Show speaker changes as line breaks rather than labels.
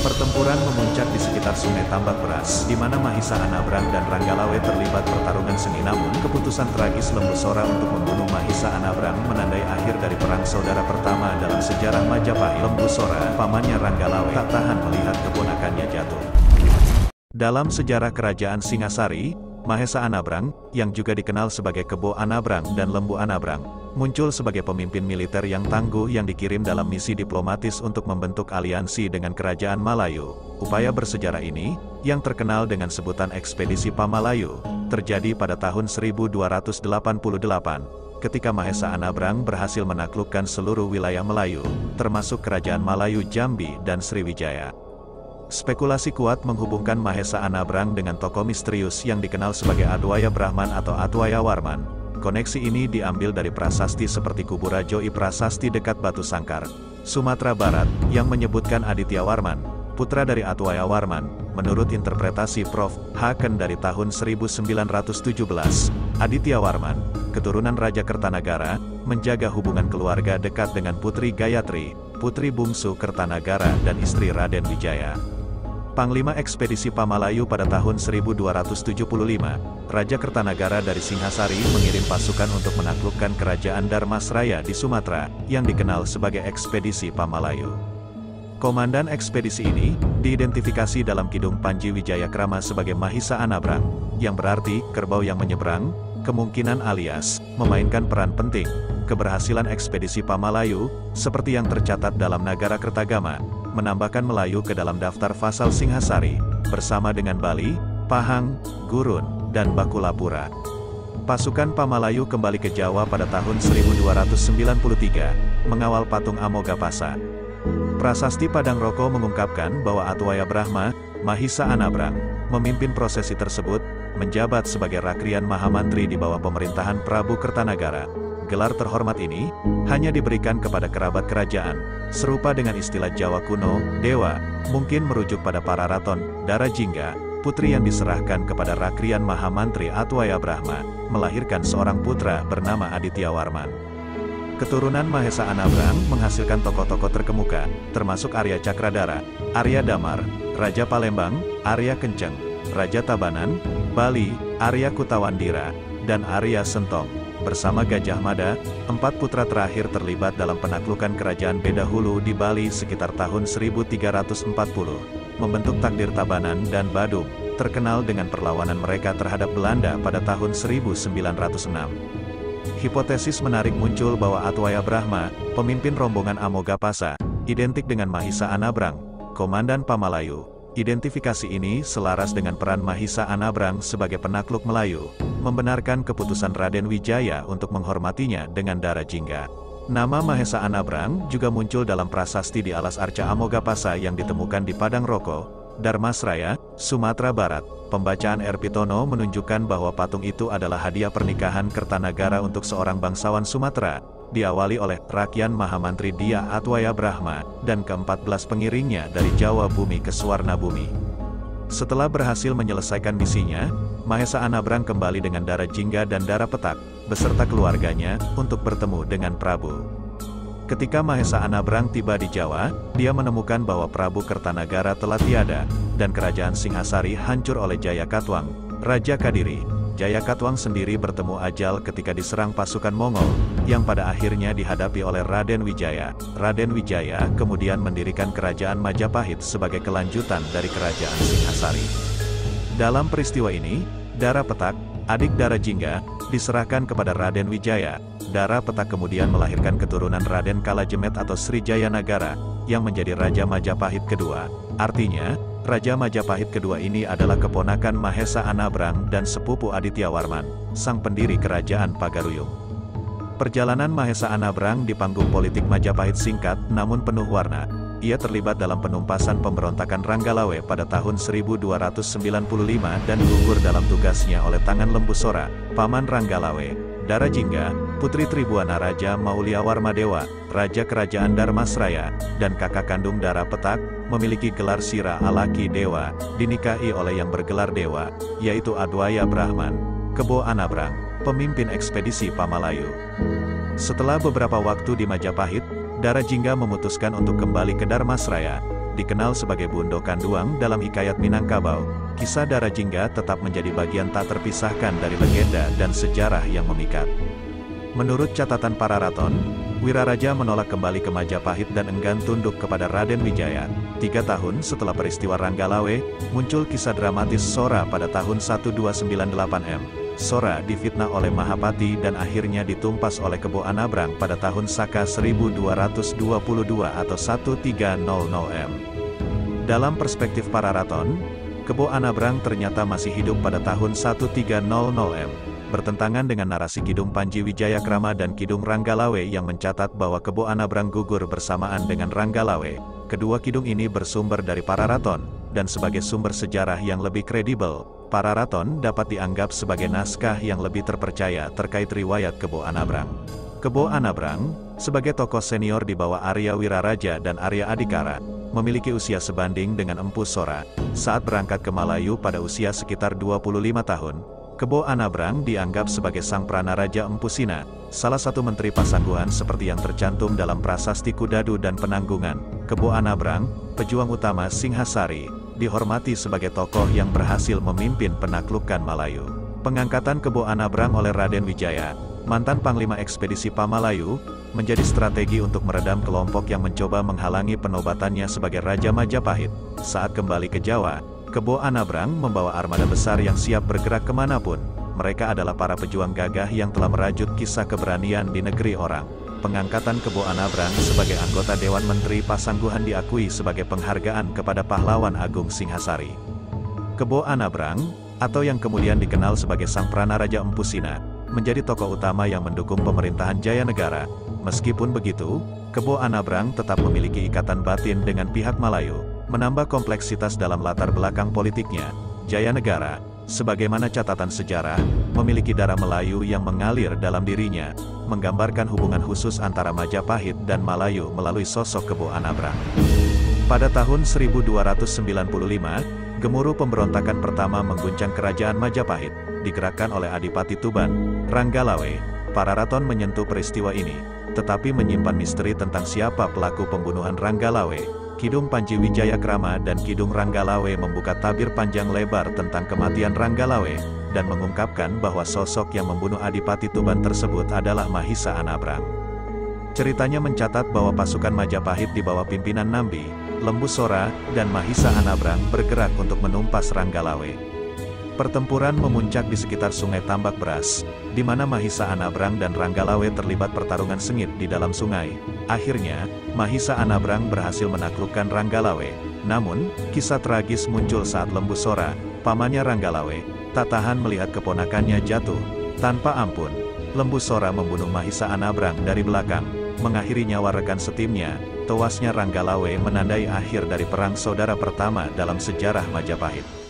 Pertempuran memuncak di sekitar Sungai Tambak Beras, di mana Mahisa Anabrang dan Ranggalawe terlibat pertarungan seni. Namun, keputusan tragis Lembu Sora untuk membunuh Mahisa Anabrang menandai akhir dari perang saudara pertama dalam sejarah Majapahit. Lembu Sora, pamannya Ranggalawe, tak tahan melihat keponakannya jatuh. Dalam sejarah Kerajaan Singasari, Mahesa Anabrang, yang juga dikenal sebagai Kebo Anabrang dan Lembu Anabrang, muncul sebagai pemimpin militer yang tangguh yang dikirim dalam misi diplomatis untuk membentuk aliansi dengan Kerajaan Malayu. Upaya bersejarah ini, yang terkenal dengan sebutan Ekspedisi Pamalayu, terjadi pada tahun 1288, ketika Mahesa Anabrang berhasil menaklukkan seluruh wilayah Melayu, termasuk Kerajaan Malayu Jambi dan Sriwijaya. Spekulasi kuat menghubungkan Mahesa Anabrang dengan tokoh misterius yang dikenal sebagai Adwaya Brahman atau Adwaya Warman. Koneksi ini diambil dari prasasti seperti Kuburajo I Prasasti dekat Batu Sangkar, Sumatera Barat, yang menyebutkan Aditya Warman, putra dari Adwaya Warman. Menurut interpretasi Prof. Haken dari tahun 1917, Aditya Warman, keturunan Raja Kertanagara, menjaga hubungan keluarga dekat dengan Putri Gayatri, putri bungsu Kertanagara dan istri Raden Wijaya. Panglima Ekspedisi Pamalayu pada tahun 1275, Raja Kertanagara dari Singhasari mengirim pasukan untuk menaklukkan Kerajaan Darmasraya di Sumatera, yang dikenal sebagai Ekspedisi Pamalayu. Komandan ekspedisi ini, diidentifikasi dalam Kidung Panji Wijayakrama sebagai Mahisa Anabrang, yang berarti kerbau yang menyeberang, kemungkinan alias, memainkan peran penting. Keberhasilan ekspedisi Pamalayu, seperti yang tercatat dalam Nagara Kertagama, menambahkan Melayu ke dalam daftar Fasal Singhasari, bersama dengan Bali, Pahang, Gurun, dan Bakulapura. Pasukan Pamalayu kembali ke Jawa pada tahun 1293, mengawal patung Amogapasa. Prasasti Padang Roko mengungkapkan bahwa Adwaya Brahma, Mahisa Anabrang, memimpin prosesi tersebut, menjabat sebagai Rakrian Mahamantri di bawah pemerintahan Prabu Kertanagara. Gelar terhormat ini, hanya diberikan kepada kerabat kerajaan, serupa dengan istilah Jawa kuno, dewa, mungkin merujuk pada para raton, Dara Jingga, putri yang diserahkan kepada Rakrian Mahamantri Adwaya Brahma, melahirkan seorang putra bernama Aditya Warman. Keturunan Mahesa Anabrang menghasilkan tokoh-tokoh terkemuka, termasuk Arya Cakradara, Arya Damar, Raja Palembang, Arya Kenceng, Raja Tabanan, Bali, Arya Kutawandira, dan Arya Sentong. Bersama Gajah Mada, 4 putra terakhir terlibat dalam penaklukan Kerajaan Bedahulu di Bali sekitar tahun 1340, membentuk takdir Tabanan dan Badung, terkenal dengan perlawanan mereka terhadap Belanda pada tahun 1906. Hipotesis menarik muncul bahwa Adwaya Brahma, pemimpin rombongan Amogapasa, identik dengan Mahisa Anabrang, komandan Pamalayu. Identifikasi ini selaras dengan peran Mahisa Anabrang sebagai penakluk Melayu, membenarkan keputusan Raden Wijaya untuk menghormatinya dengan Dara Jingga. Nama Mahesa Anabrang juga muncul dalam prasasti di alas arca Amogapasa yang ditemukan di Padang Roko, Darmasraya, Sumatera Barat. Pembacaan R. Pitono menunjukkan bahwa patung itu adalah hadiah pernikahan Kertanagara untuk seorang bangsawan Sumatera, diawali oleh Rakyan Mahamantri Dia Adwaya Brahma, dan ke-14 pengiringnya dari Jawa Bumi ke Suwarna Bumi. Setelah berhasil menyelesaikan misinya, Mahesa Anabrang kembali dengan Dara Jingga dan Dara Petak, beserta keluarganya, untuk bertemu dengan Prabu. Ketika Mahesa Anabrang tiba di Jawa, dia menemukan bahwa Prabu Kertanagara telah tiada, dan kerajaan Singhasari hancur oleh Jayakatwang, Raja Kadiri. Jayakatwang sendiri bertemu ajal ketika diserang pasukan Mongol, yang pada akhirnya dihadapi oleh Raden Wijaya. Raden Wijaya kemudian mendirikan Kerajaan Majapahit sebagai kelanjutan dari Kerajaan Singhasari. Dalam peristiwa ini, Dara Petak, adik Dara Jingga, diserahkan kepada Raden Wijaya. Dara Petak kemudian melahirkan keturunan Raden Kalajemet atau Srijaya Nagara, yang menjadi Raja Majapahit kedua. Artinya, Raja Majapahit kedua ini adalah keponakan Mahesa Anabrang dan sepupu Aditya Warman, sang pendiri Kerajaan Pagaruyung. Perjalanan Mahesa Anabrang di panggung politik Majapahit singkat namun penuh warna. Ia terlibat dalam penumpasan pemberontakan Ranggalawe pada tahun 1295 dan gugur dalam tugasnya oleh tangan Lembu Sora, paman Ranggalawe. Dara Jingga, putri Tribuana Raja Mauliawarmadewa, Raja Kerajaan Darmasraya, dan kakak kandung Dara Petak, memiliki gelar Sira Alaki Dewa, dinikahi oleh yang bergelar Dewa, yaitu Adwaya Brahman, Kebo Anabrang, pemimpin ekspedisi Pamalayu. Setelah beberapa waktu di Majapahit, Dara Jingga memutuskan untuk kembali ke Darmasraya. dikenal sebagai Bundo Kanduang dalam hikayat Minangkabau, kisah Darajingga tetap menjadi bagian tak terpisahkan dari legenda dan sejarah yang memikat. Menurut catatan Pararaton, Wiraraja menolak kembali ke Majapahit dan enggan tunduk kepada Raden Wijaya. 3 tahun setelah peristiwa Ranggalawe, muncul kisah dramatis Sora pada tahun 1298 M. Sora difitnah oleh Mahapati dan akhirnya ditumpas oleh Kebo Anabrang pada tahun Saka 1222 atau 1300 M. Dalam perspektif Pararaton, Kebo Anabrang ternyata masih hidup pada tahun 1300 M. Bertentangan dengan narasi Kidung Panji Wijayakrama dan Kidung Ranggalawe yang mencatat bahwa Kebo Anabrang gugur bersamaan dengan Ranggalawe. Kedua kidung ini bersumber dari Pararaton, dan sebagai sumber sejarah yang lebih kredibel, Pararaton dapat dianggap sebagai naskah yang lebih terpercaya terkait riwayat Kebo Anabrang. Kebo Anabrang, sebagai tokoh senior di bawah Arya Wiraraja dan Arya Adikara, memiliki usia sebanding dengan Empu Sora. Saat berangkat ke Malayu pada usia sekitar 25 tahun, Kebo Anabrang dianggap sebagai sang pranaraja Empu Sina, salah satu menteri Pasangguhan seperti yang tercantum dalam prasasti Kudadu dan Penanggungan. Kebo Anabrang, pejuang utama Singhasari, dihormati sebagai tokoh yang berhasil memimpin penaklukan Malayu. Pengangkatan Kebo Anabrang oleh Raden Wijaya, mantan Panglima Ekspedisi Pamalayu, menjadi strategi untuk meredam kelompok yang mencoba menghalangi penobatannya sebagai Raja Majapahit. Saat kembali ke Jawa, Kebo Anabrang membawa armada besar yang siap bergerak kemanapun. Mereka adalah para pejuang gagah yang telah merajut kisah keberanian di negeri orang. Pengangkatan Kebo Anabrang sebagai anggota Dewan Menteri Pasangguhan diakui sebagai penghargaan kepada pahlawan agung Singhasari. Kebo Anabrang, atau yang kemudian dikenal sebagai Sang Pranaraja Empu Sina, menjadi tokoh utama yang mendukung pemerintahan Jayanegara. Meskipun begitu, Kebo Anabrang tetap memiliki ikatan batin dengan pihak Malayu, menambah kompleksitas dalam latar belakang politiknya. Jayanegara, sebagaimana catatan sejarah, memiliki darah Melayu yang mengalir dalam dirinya, menggambarkan hubungan khusus antara Majapahit dan Malayu melalui sosok Kebo Anabrang. Pada tahun 1295, gemuruh pemberontakan pertama mengguncang kerajaan Majapahit, digerakkan oleh Adipati Tuban, Ranggalawe. Pararaton menyentuh peristiwa ini, tetapi menyimpan misteri tentang siapa pelaku pembunuhan Ranggalawe. Kidung Panji Wijayakrama dan Kidung Ranggalawe membuka tabir panjang lebar tentang kematian Ranggalawe, dan mengungkapkan bahwa sosok yang membunuh Adipati Tuban tersebut adalah Mahisa Anabrang. Ceritanya mencatat bahwa pasukan Majapahit di bawah pimpinan Nambi, Lembu Sora, dan Mahisa Anabrang bergerak untuk menumpas Ranggalawe. Pertempuran memuncak di sekitar Sungai Tambak Beras, di mana Mahisa Anabrang dan Ranggalawe terlibat pertarungan sengit di dalam sungai. Akhirnya, Mahisa Anabrang berhasil menaklukkan Ranggalawe. Namun, kisah tragis muncul saat Lembu Sora, pamannya Ranggalawe, tak tahan melihat keponakannya jatuh. Tanpa ampun, Lembu Sora membunuh Mahisa Anabrang dari belakang, mengakhiri nyawa rekan setimnya. Tewasnya Ranggalawe menandai akhir dari perang saudara pertama dalam sejarah Majapahit.